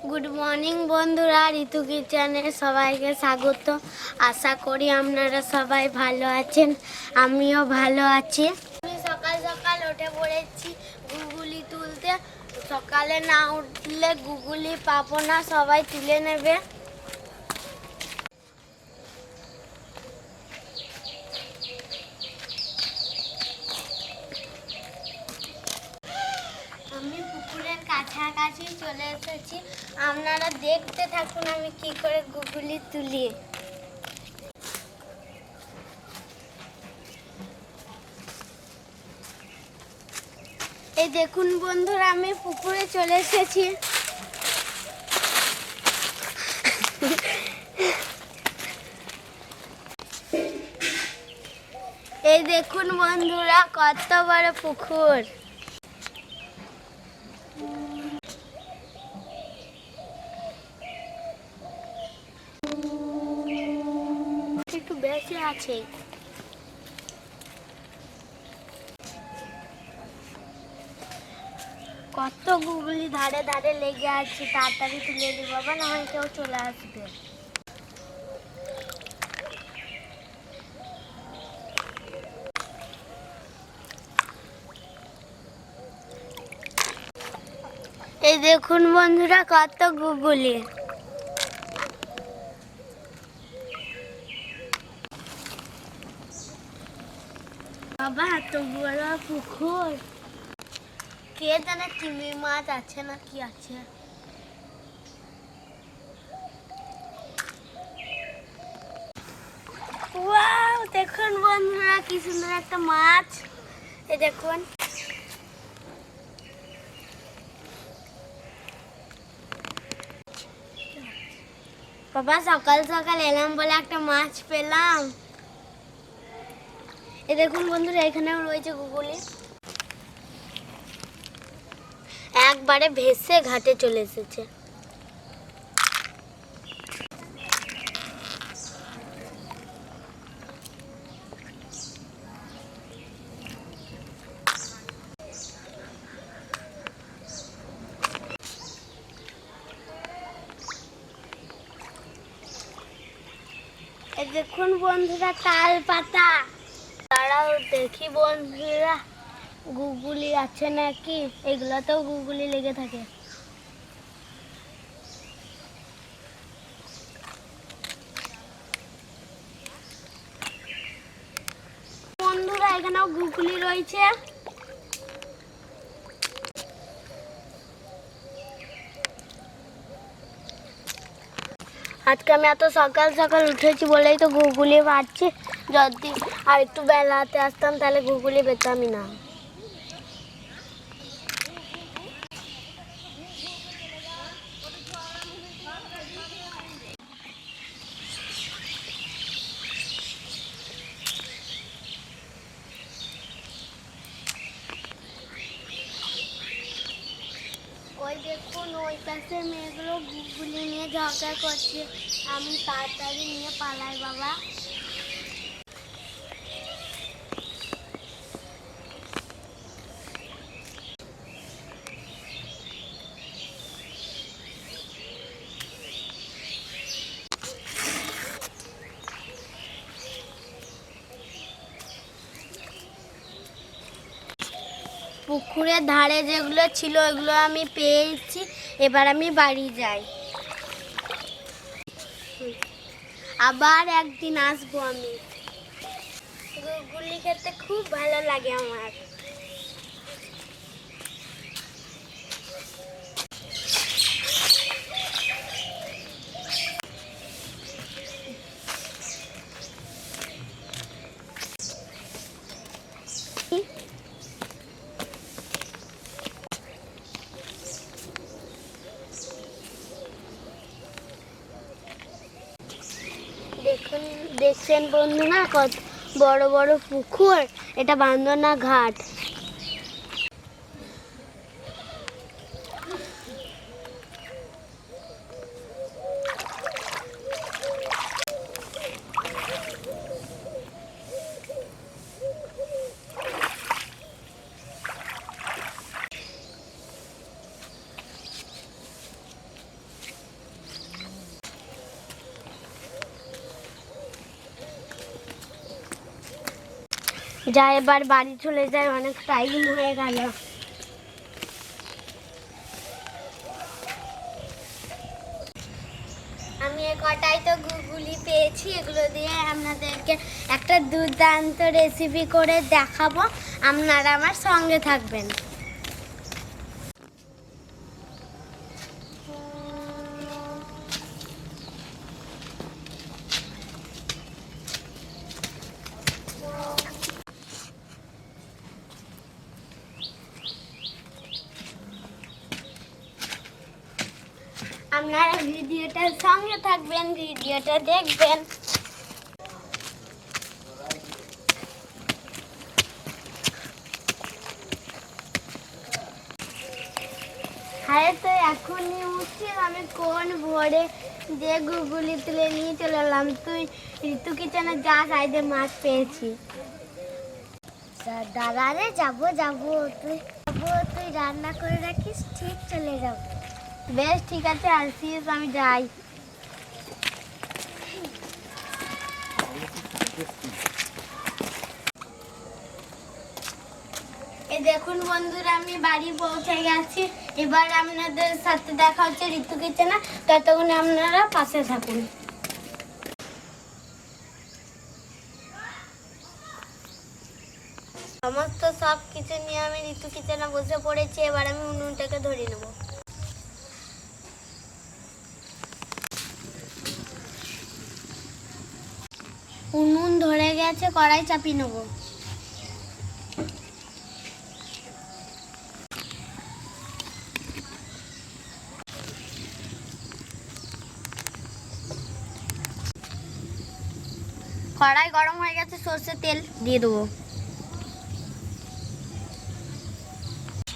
Good morning বন্ধুরা, ঋতু কিচেনে সবাইকে স্বাগত। আশা করি আপনারা সবাই ভালো আছেন, আমিও ভালো আছি। আমি সকাল সকাল উঠে পড়েছি গুগুলি তুলতে। সকালে না উঠলে গুগুলি পাবো না, সবাই তুলে নেবে। আমি পুকুরের কাছাকাছি চলে এসেছি, আপনারা দেখতে থাকুন আমি কি করে গুগুলি তুলি। এই দেখুন বন্ধুরা, আমি পুকুরে চলে এসেছি। এই দেখুন বন্ধুরা, কত বড় পুকুর। একটু বেশি আছে। কত গুগলি ধারে ধারে লেগে আছে, তাড়াতাড়ি তুলে দিই বাবা, না হয় কেউ চলে আসবে। এই দেখুন বন্ধুরা, কত গুগলি। বাবা এত বড় পুকুর, কে জানে চিংড়ি মাছ আছে না কি আছে। ওয়াও, দেখুন বন্ধুরা কি সুন্দর একটা মাছ। এই দেখুন, বাবা সকাল সকাল এলাম বলে একটা মাছ পেলাম। এই দেখুন বন্ধুরা, এখানেও রয়েছে গুগলি। একবারে ভেসে ঘাটে চলে এসেছে। এই দেখুন বন্ধুরা, তাল পাতা। তারাও দেখি বন্ধুরা গুগলি আছে নাকি, এগুলোতেও গুগলি লেগে থাকে। বন্ধুরা এখানেও গুগলি রয়েছে। আজকে আমি এত সকাল সকাল উঠেছি বলেই তো গুগলি পাচ্ছি। যদি আর একটু বেলাতে আসতাম তাহলে গুগলি পেতামই না। ওই দেখুন, ওই পাশে মেয়েগুলো গুগলি নিয়ে ঝগড়া করছে। আমি তাড়াতাড়ি নিয়ে পালাই বাবা। পুকুরের ধারে যেগুলো ছিল ওগুলো আমি পেয়েছি, এবার আমি বাড়ি যাই। আবার একদিন আসবো আমি। গুগলি খেতে খুব ভালো লাগে আমার। দেখুন, দেখছেন বন্ধুরা কত বড় বড় পুকুর। এটা বান্দরনা ঘাট। যা এবার বাড়ি চলে যায়, অনেক টাইম হয়ে গেল। আমি কটাই তো গুগলি পেয়েছি, এগুলো দিয়ে আপনাদেরকে একটা দুর্দান্ত রেসিপি করে দেখাবো, আপনারা আমার সঙ্গে থাকবেন। আপনারা ভিডিওটার সঙ্গে থাকবেন, ভিডিওটা দেখবেন। হ্যাঁ, তো এখনই উঠছি আমি, কোন ভোরে যে গুগলি তুলে নিয়ে চলে এলাম। তুই ঋতু কিচেনে যা সাইডে মাছ পেয়েছি। দাদা রে, যাবো তুই রান্না করে রাখিস, ঠিক চলে যাবো। বেশ ঠিক আছে, আসিস, আমি যাই। এই দেখুন বন্ধুরা, আমি বাড়ি পৌঁছে গেছি। এবার আপনাদের সাথে দেখা হচ্ছে ঋতু কিচেনে, ততক্ষণে আপনারা পাশে থাকুন। সমস্ত সব কিছু নিয়ে আমি ঋতু কিচেনে বসে পড়েছি। এবার আমি উনুনটাকে ধরে নেব। উনুন ধরে গেছে, কড়াই চাপিয়ে নেব। কড়াই গরম হয়ে গেছে, সরষের তেল দিয়ে দেবো।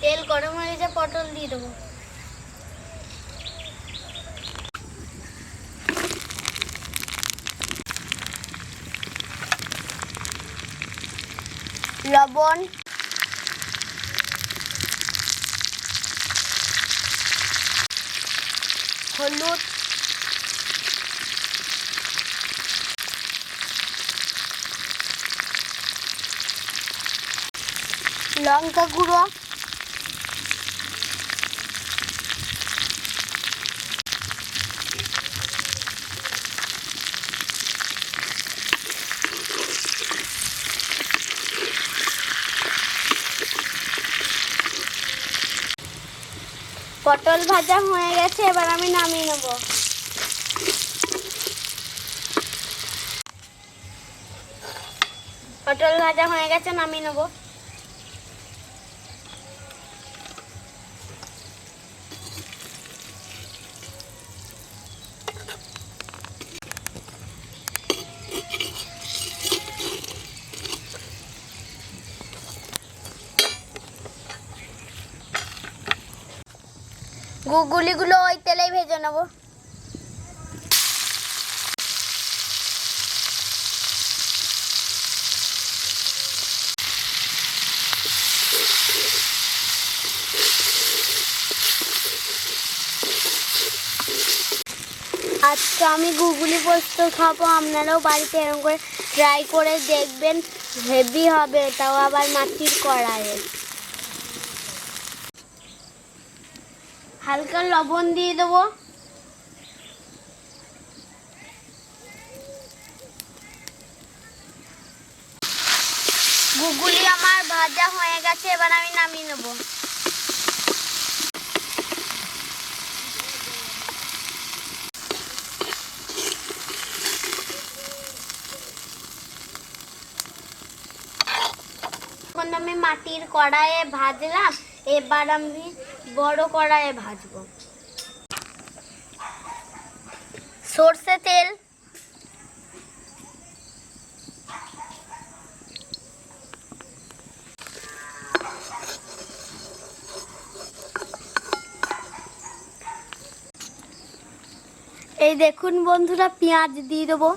তেল গরম হয়ে গেছে, পটল দিয়ে দেবো। লবণ, হলুদ, লঙ্কা গুঁড়ো, পটল ভাজা হয়ে গেছে, এবার আমি নামিয়ে নেব। পটল ভাজা হয়ে গেছে, নামিয়ে নেব। গুগলিগুলো ওই তেলেই ভেজে নেব। আজকে আমি গুগলি পোস্ত খাবো, আপনারাও বাড়িতে এরকম করে ট্রাই করে দেখবেন, হেভি হবে, তাও আবার মাটির কড়াইয়ে। হালকা লবণ দিয়ে দেবো। গুগলি আমার ভাজা হয়ে গেছে, এবার আমি নামিয়ে নেব। এখন আমি মাটির কড়াইয়ে ভাজলাম, এবার আমি বড় কড়াইয়ে ভাজবো। সরষে তেল, এই দেখুন বন্ধুরা, পেঁয়াজ দিয়ে দেবো।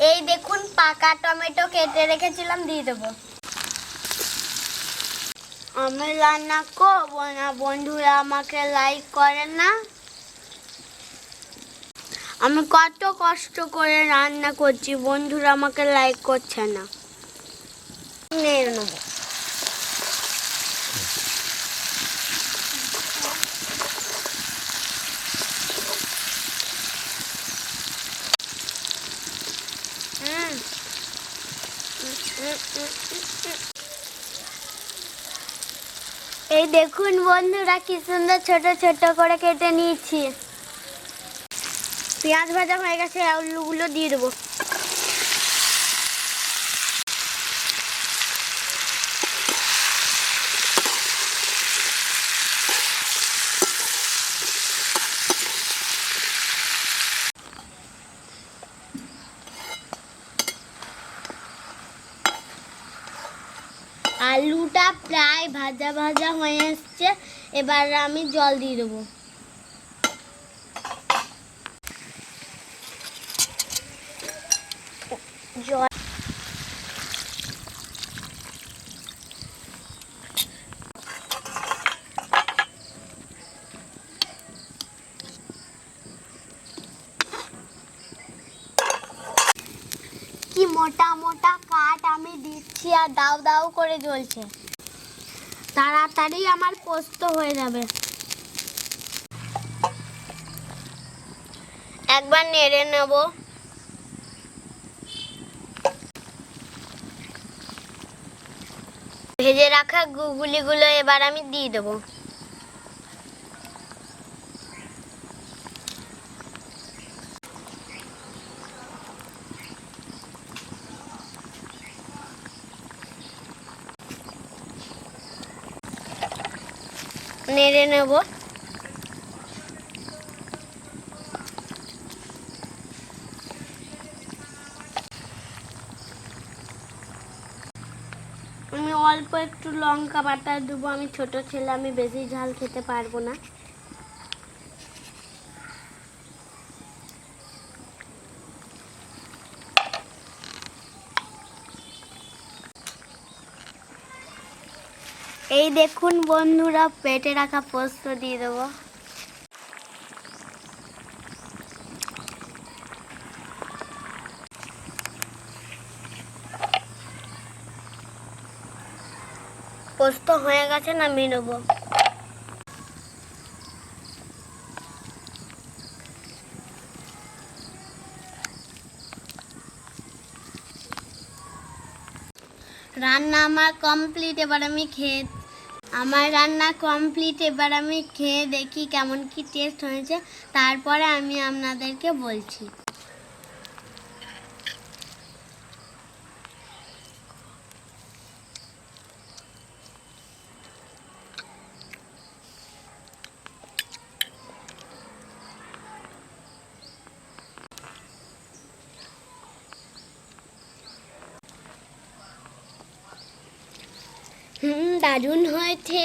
এই দেখুন পাকা টমেটো কেটে রেখেছিলাম, দিয়ে দেবো। আমি রান্না করবো না, বন্ধুরা আমাকে লাইক করে না। আমি কত কষ্ট করে রান্না করছি, বন্ধুরা আমাকে লাইক করছে না। নিয়ে নেবো। এই দেখুন বন্ধুরা কি সুন্দর ছোট ছোট করে কেটে নিয়েছি। পেঁয়াজ ভাজা হয়ে গেছে, আলুগুলো দিয়ে দেবো। আলুটা প্রায় ভাজা ভাজা হয়ে এসছে, এবার আমি জল দিয়ে দেবো। জল কি মোটা মোটা কাঠ আমি দিচ্ছি আর দাউ দাউ করে জ্বলছে। তাড়াতাড়ি আমার পোস্ত হয়ে যাবে। একবার নেড়ে নেব। ভেজে রাখা গুগলিগুলো এবার আমি দিয়ে দেবো। নেড়ে নেব। আমি অল্প একটু লঙ্কা বাটা দেবো, আমি ছোট ছেলে, আমি বেশি ঝাল খেতে পারবো না। এই দেখুন বন্ধুরা, পেটে রাখা পোস্ত দিয়ে দেবো। পোস্ত হয়ে গেছে, নামিয়ে নেবো। রান্না আমার কমপ্লিট, এবার আমি রান্না কমপ্লিট, এবার আমি খেয়ে দেখি কেমন কি টেস্ট হয়েছে, তারপরে আমি আপনাদেরকে বলছি। দারুণ হয়েছে।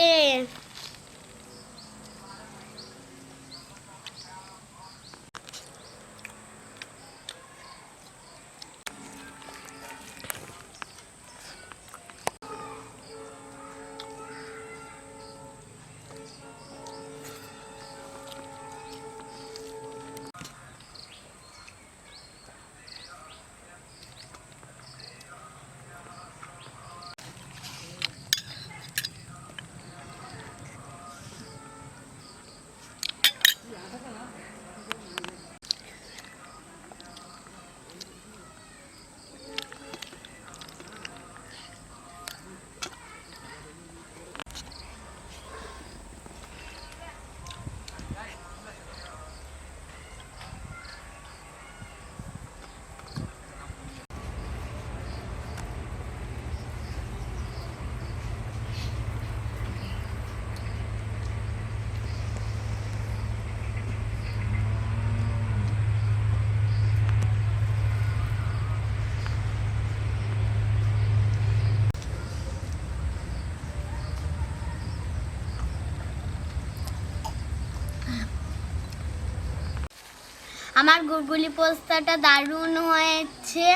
আমার গুগলি পোস্তাটা দারুণ হয়েছে।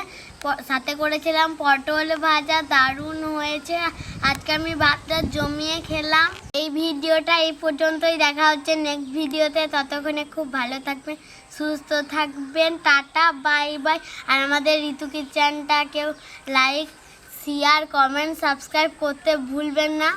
সাথে করেছিলাম পটল ভাজা, দারুণ হয়েছে। আজকে আমি ভাতটা জমিয়ে খেলাম। এই ভিডিওটা এই পর্যন্তই, দেখা হচ্ছে নেক্সট ভিডিওতে। ততক্ষণে খুব ভালো থাকবেন, সুস্থ থাকবেন, টাটা বাই বাই। আর আমাদের ঋতু কিচেনটাকেও লাইক, শেয়ার, কমেন্ট, সাবস্ক্রাইব করতে ভুলবেন না।